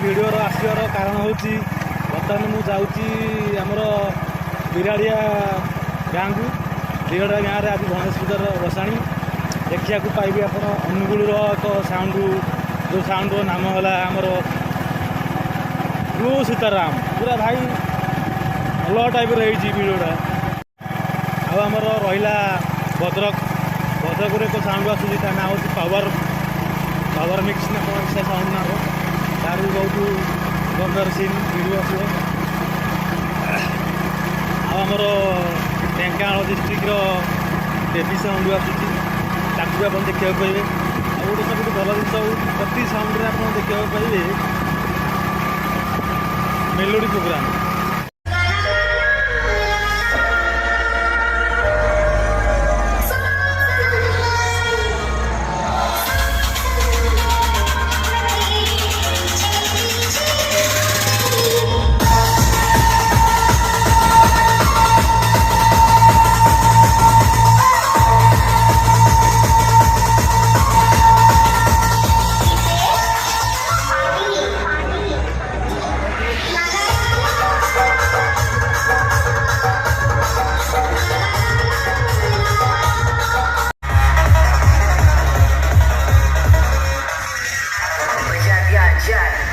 भिडियोर आसवर कारण हूँ बर्तमान मुझे आमर बिराड़िया गाँ को बिराड़िया गाँव में आज गणेश पूजार बसाणी देखा पाइबे आप अनुगुल एक साउंड जो साउंड नाम है आमर सीताराम पूरा भाई भल टाइप भिडियोटा आमर रहा भद्रक भद्रक एक साउंड आसूँ ता ना हूँ पावर मिक्स ना कौन से साउंड ना तार भी बहुत गंदर सीन भिडियो आस आमर ढेंकानाल डिस्ट्रिक्टर बेबी साउंड आसूँ ताकू भी आप देखा पाइबे आ गोटे सब भल जिन प्रति साउंड आप देखा पाइबे मेलोडी प्रोग्राम Jack.